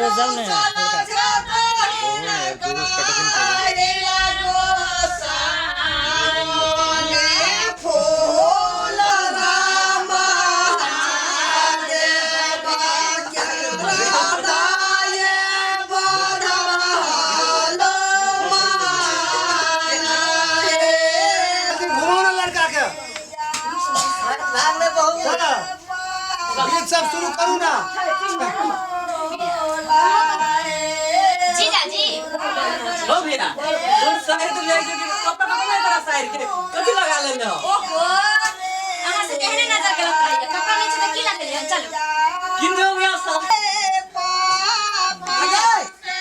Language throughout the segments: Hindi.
जाऊ ना सब शुरू करूँ ना जीजा जी हो भैया तुम शायर तो जाए क्योंकि कपड़ा नहीं तेरा शायर के कथी लगा लेने हो ओहो अहाँ से कहने नजर गलत रही है कपड़ा नहीं छे की लगे है चलो किन दो भैया सब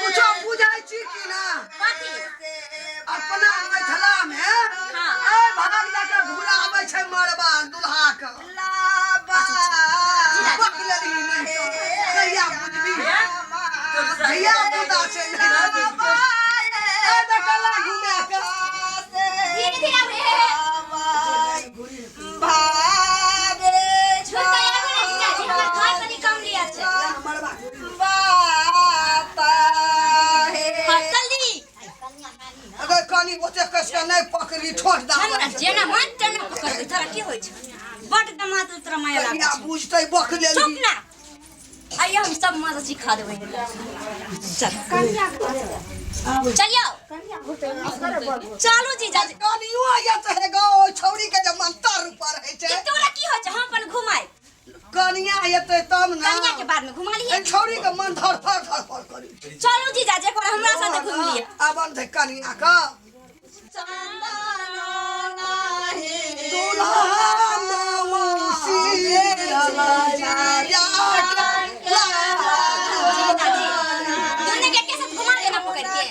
कुछ बुझाई छी कि ना कथी अपना मिथिला में हां ए भाग जाके घुरा आबै छै मरबा दुल्हा के कहिया बुझबी भैया बुदा छै ए देखला घुमे के धीरे धीरे भागे छोटा आगे नहीं जीजा जी हमर घर पर कम लिया छे मरबा बापा हे जल्दी अगर कनी ओते कस के नहीं पकड़ी ठोट दा हमरा जेना मन तेना पकड़ तोरा की होय छै बड दमाद उतर माया लागे या बुझतै बख लेली चुप ना आइए हम सब मजा सिखा देबै चल चलियो चलो जीजा जी कनियो आया चाहे गाओ छौरी के जे मंतर ऊपर है छै तोरा की होय छै हम अपन घुमाई कनिया आयते तब ना कन्या के बाद में घुमा लिए ए छौरी के मन धर फर करी चलो जीजा जी एक बार हमरा साथ घूम लिए आबन थे कनिया का दुल्हा मौसी दोनों के साथ घुमा देना पकड़ के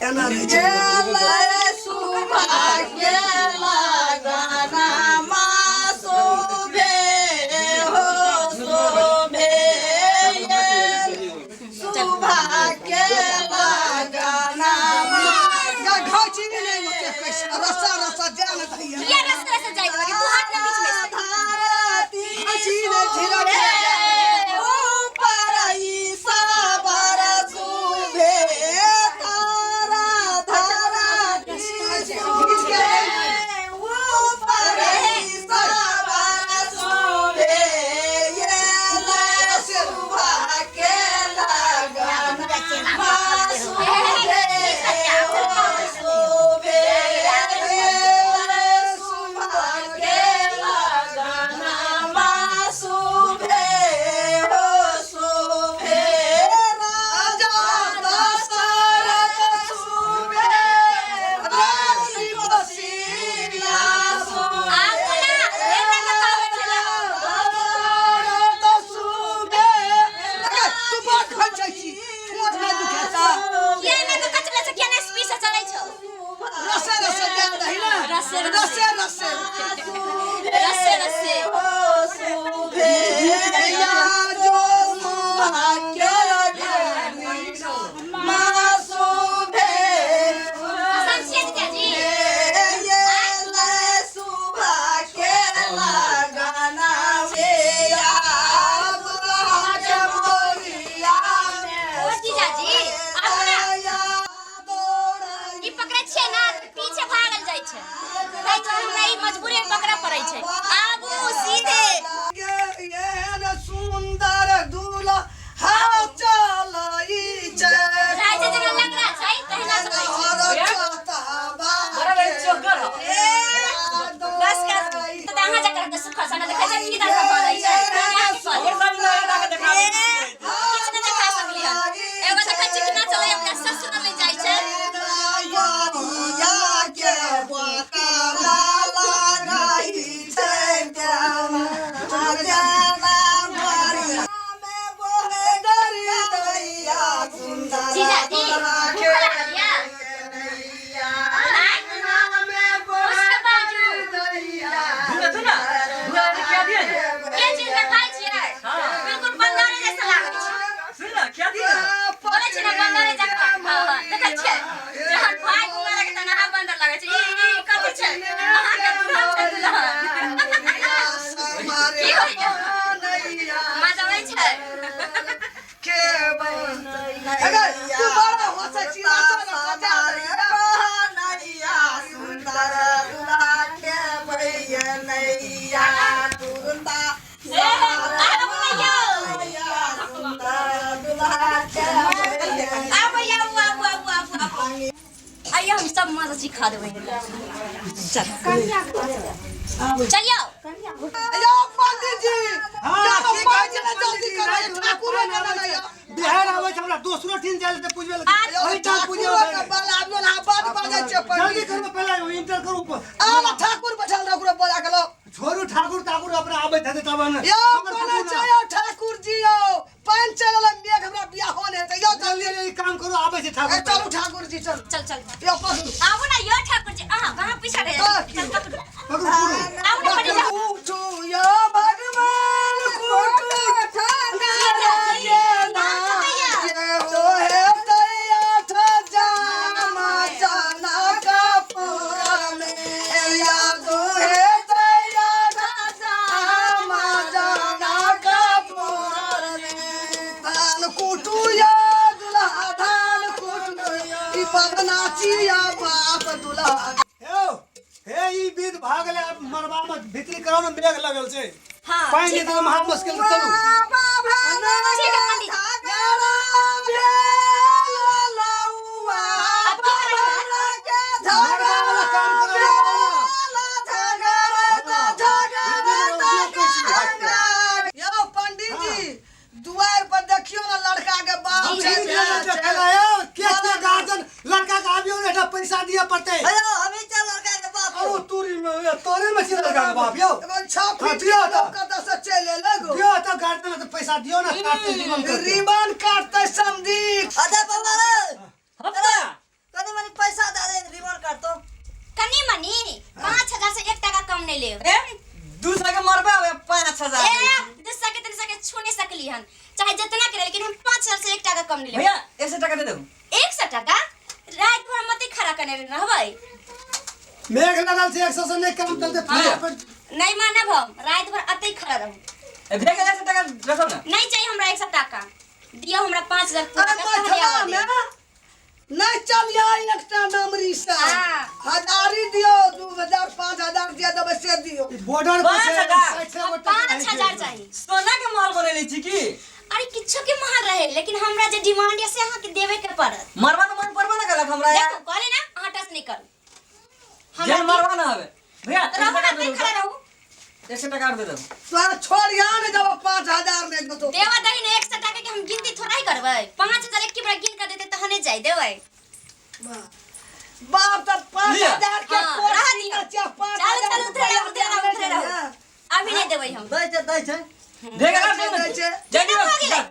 एना रसा रसा जान भैया ये रास्ते से जाएगा तू हाथ ना बीच में अच्छी ने झिरा ऊपर ईसा बरसू भे तारा धारा किसके ऊपर ईसा बरसू भे ये सुबह के लगन मासू मजबूरी पकड़ा पड़े छै आगू सीधे ये सुंदर दूल्हा हाँ चलई छै राजा जना लग रहा छै कहना चलै छै बड़ा रे चोकर हो बस कर तो दहा जा कर सुख सना देखै छै की दशा पड़ै छै और सब नहीं लगा देखा किछ न देखा सकली हम एगो देखै छै कि ना चलै अपना ससुर ले जाइ छै या के बता ला गई छै की हो गया मजा आबै छै के अगर तू बड़ा हो से चिरा तो सजा नैया सुंदर दुल्हा के भैया नैया तुरंता आइए हम सब मजा सिखा देबै चलियो अयो पंडित जी हां पंडित जी जल्दी करो ठाकुर ने ना बिहार आवे छै हमरा दोसरो टीम जाले त पूजबे अयो ठाकुर के बाला बोला बात बाजे छै जल्दी करो पहले इंटर करू आ ठाकुर बैठल ठाकुर बोला गेलो छोरू ठाकुर ठाकुर अपना आबै थे तब न यो बोले छै यो ठाकुर जी यो पान चलल मेघ हमरा बियाह होने त यो जल्दी ई काम करू आबै छै ठाकुर चलू ठाकुर जी चल चल चल यो पकड़ू आबो ना यो ठाकुर जी अहाँ कहाँ पीछा रहे चल पकड़ो पकड़ू आबो ना पड़ी जाओ उठो यो भगवान कुटू ठाना ये ना ये हो है तैया था जामा जाना कपूर में याद है तैया था जामा जाना कपूर में धान कुटू या दुल्हा धान कुटू ई पगनाचिया बाप दुल्हा हे ई विध भागले मरबा में भीतरी करो न मेघ लगल छै हां पानी तो महा मुश्किल चलू ठीक है पंडित दुआर पर देखियो ना लड़का के बाप गार्जियन लड़का के आबियो ने पैसा दिए पड़ते अयो हमें चल लड़का के बाप ओ तोरी में तोरे में लड़का के बाप यो एगो छापी दियो तो कत से चले लगो दियो तो गार्जियन के पैसा दियो ना काटते रिबन काटते समझी अरे बाबा रे हप्ता कनी मनी पैसा दे दे रिबन काटतो कनी मनी 5000 से 1 टका कम नहीं ले ए दूसरा के मरबा 5000 ए दूसरा के तनिसा के छू नहीं सकली हन चाहे जितना करे लेकिन हम 5000 से 1 टका कम नहीं ले भैया 100 टका दे दो 100 टका रात भर मत खड़ा करने रहबै मेघ लगल छै 100 से नहीं कम चलते नहीं मानब हम रात भर अतै खड़ा रहू ए भैया 100 टका रखो ना नहीं चाहिए हमरा 100 टका दियो हमरा 5000 अरे टका नहीं चल जाए एकटा नमरी से हां हजारी दियो 2000 5000 दिया दबे से दियो बॉर्डर पर 5000 चाहिए सोना के माल बनेली छी की अरे किछो के महल रहे लेकिन हमरा जे डिमांड है से अहाँ के देवे के पड़त मरवा तो मन परवा ना गलत हमरा यार देखो कहले ना अहाँ टच नहीं करू जेल मरवा ना हवे भैया रहू ना नहीं खड़ा रहू 100 टका दे दो तो छोड़ यार ने जब 5000 ने तो देवा दही ने 100 टका के हम गिनती थोड़ा ही करबै 5000 एक की बार गिन कर देते तहने जाई देबै बाप तो 5000 के हाँ, कोट रहा दिया दियो। चा 5000 चल उतरे रहू अभी नहीं देबै हम दै छै भैया काट दे जल्दी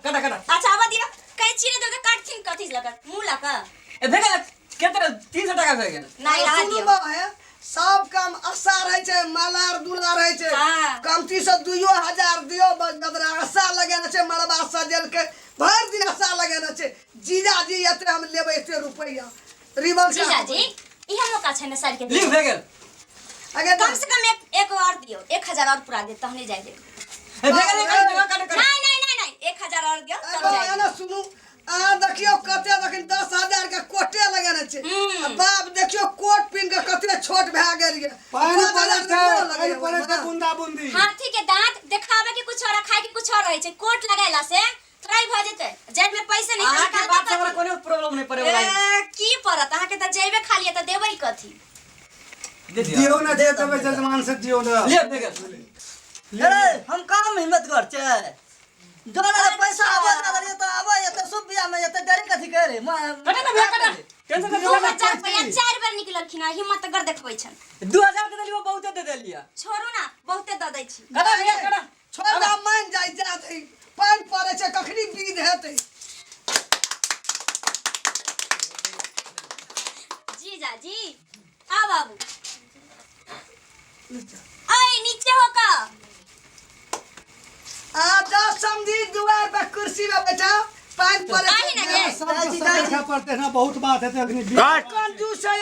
काटा काटा अच्छा आवा दियो कहीं चीरे दोगे काट थिन कथि लगा मुंह लगा ए भैया केतना 300 टका भए गेल नहीं रहा सुनू दियो बा है सब काम आशा रहे छै मलार दुला रहे छै हाँ। कमती से 2000 दियो बदरा आशा लगेना छै मरबा सजल के भर दिन आशा लगेना छै जीजा जी एते हम लेबै एते रुपैया रिबन जीजा जी इहे मौका छै ना साल के लिख भए गेल अगे कम से कम एक और दियो 1000 और पूरा दे तहने जाई दे ए भैया काट नहीं 1000 और दियो तब जाई ना सुनू आ देखियो कते देखिन 10000 के कोटे लगेना छै बाप देखियो कोट पिन के कते छोट भए गेल ये पानी पड़े छै बूंदा बूंदी हाथी के दांत देखावे के कुछ और खाए के कुछ और रहे छै कोट लगाइला से थोड़ा ही भ जेते जेब में पैसे नहीं अहाँ के बात से हमरा कोनो प्रॉब्लम नहीं पड़े वाला की परत अहाँ के त जेबे खाली त देबै कथि दे दियो ना दे तबे जजमान से दियो ना ले भए गेल अरे हम काम हिम्मत कर छै जोना पैसा आबे ना दरिए त आबे एते सुबिया में एते देरी कथि करे काटा ना भैया काटा टेंशन दू हजार रुपया 4 बार निकलखिन हिम्मत कर देखबै छन 2000 दे देलियो बहुते दे देलिया छोड़ू ना बहुते द दै छी काटा भैया काटा छोड़ा मान जाई जात है पान पड़े छै कखनी बीद हेतै जीजा जी आ बाबू आए नीचे हो का आ जा समझी दुआर पर कुर्सी में बैठा पान पड़े आही ना ये सब देखा पड़ते ना बहुत बात है तो अग्नि कंजूस है